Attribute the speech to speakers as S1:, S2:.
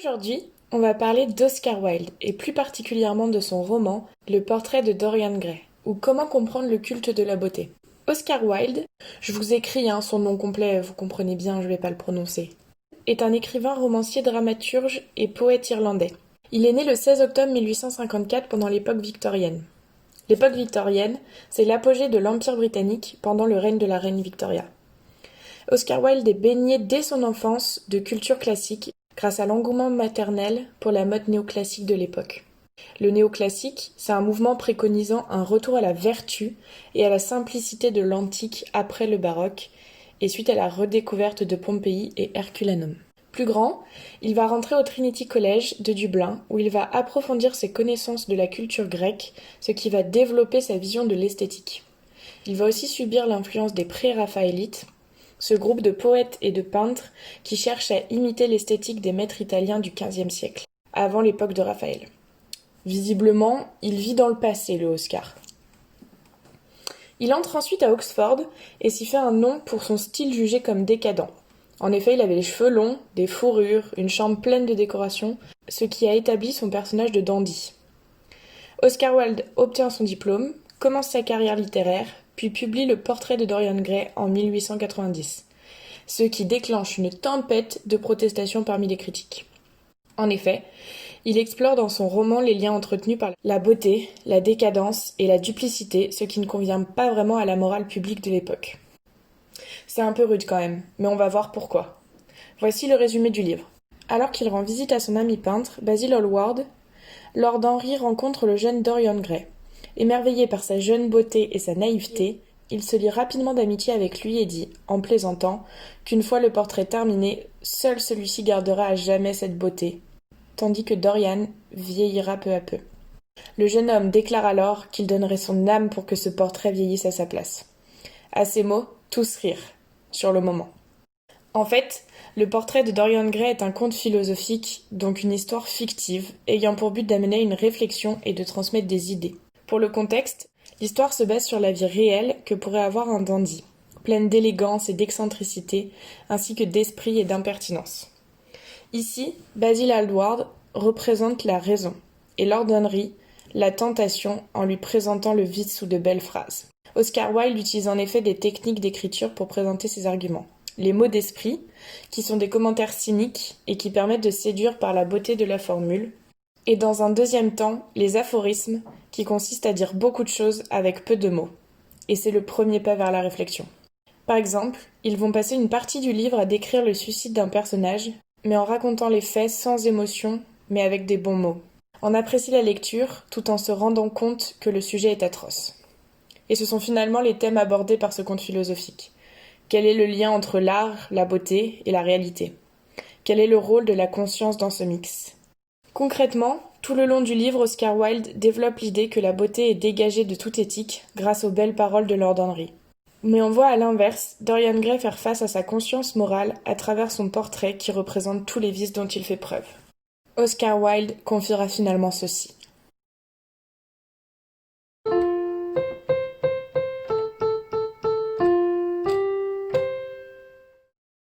S1: Aujourd'hui, on va parler d'Oscar Wilde et plus particulièrement de son roman Le portrait de Dorian Gray ou Comment comprendre le culte de la beauté. Oscar Wilde, je vous écris son nom complet, vous comprenez bien, je vais pas le prononcer, est un écrivain, romancier, dramaturge et poète irlandais. Il est né le 16 octobre 1854 pendant l'époque victorienne. L'époque victorienne, c'est l'apogée de l'Empire britannique pendant le règne de la reine Victoria. Oscar Wilde est baigné dès son enfance de culture classique grâce à l'engouement maternel pour la mode néoclassique de l'époque. Le néoclassique, c'est un mouvement préconisant un retour à la vertu et à la simplicité de l'antique après le baroque et suite à la redécouverte de Pompéi et Herculanum. Plus grand, il va rentrer au Trinity College de Dublin où il va approfondir ses connaissances de la culture grecque, ce qui va développer sa vision de l'esthétique. Il va aussi subir l'influence des pré-raphaélites, ce groupe de poètes et de peintres qui cherchent à imiter l'esthétique des maîtres italiens du XVe siècle, avant l'époque de Raphaël. Visiblement, il vit dans le passé, le Oscar. Il entre ensuite à Oxford et s'y fait un nom pour son style jugé comme décadent. En effet, il avait les cheveux longs, des fourrures, une chambre pleine de décorations, ce qui a établi son personnage de dandy. Oscar Wilde obtient son diplôme, commence sa carrière littéraire, puis publie Le portrait de Dorian Gray en 1890, ce qui déclenche une tempête de protestations parmi les critiques. En effet, il explore dans son roman les liens entretenus par la beauté, la décadence et la duplicité, ce qui ne convient pas vraiment à la morale publique de l'époque. C'est un peu rude quand même, mais on va voir pourquoi. Voici le résumé du livre. Alors qu'il rend visite à son ami peintre, Basil Hallward, Lord Henry rencontre le jeune Dorian Gray. Émerveillé par sa jeune beauté et sa naïveté, il se lie rapidement d'amitié avec lui et dit, en plaisantant, qu'une fois le portrait terminé, seul celui-ci gardera à jamais cette beauté, tandis que Dorian vieillira peu à peu. Le jeune homme déclare alors qu'il donnerait son âme pour que ce portrait vieillisse à sa place. À ces mots, tous rirent, sur le moment. En fait, le portrait de Dorian Gray est un conte philosophique, donc une histoire fictive, ayant pour but d'amener une réflexion et de transmettre des idées. Pour le contexte, l'histoire se base sur la vie réelle que pourrait avoir un dandy, pleine d'élégance et d'excentricité, ainsi que d'esprit et d'impertinence. Ici, Basil Hallward représente la raison, et Lord Henry, la tentation en lui présentant le vice sous de belles phrases. Oscar Wilde utilise en effet des techniques d'écriture pour présenter ses arguments. Les mots d'esprit, qui sont des commentaires cyniques et qui permettent de séduire par la beauté de la formule, et dans un deuxième temps, les aphorismes, qui consistent à dire beaucoup de choses avec peu de mots. Et c'est le premier pas vers la réflexion. Par exemple, ils vont passer une partie du livre à décrire le suicide d'un personnage, mais en racontant les faits sans émotion, mais avec des bons mots. On apprécie la lecture, tout en se rendant compte que le sujet est atroce. Et ce sont finalement les thèmes abordés par ce conte philosophique. Quel est le lien entre l'art, la beauté et la réalité ? Quel est le rôle de la conscience dans ce mix ? Concrètement, tout le long du livre, Oscar Wilde développe l'idée que la beauté est dégagée de toute éthique grâce aux belles paroles de Lord Henry. Mais on voit à l'inverse Dorian Gray faire face à sa conscience morale à travers son portrait qui représente tous les vices dont il fait preuve. Oscar Wilde confiera finalement ceci.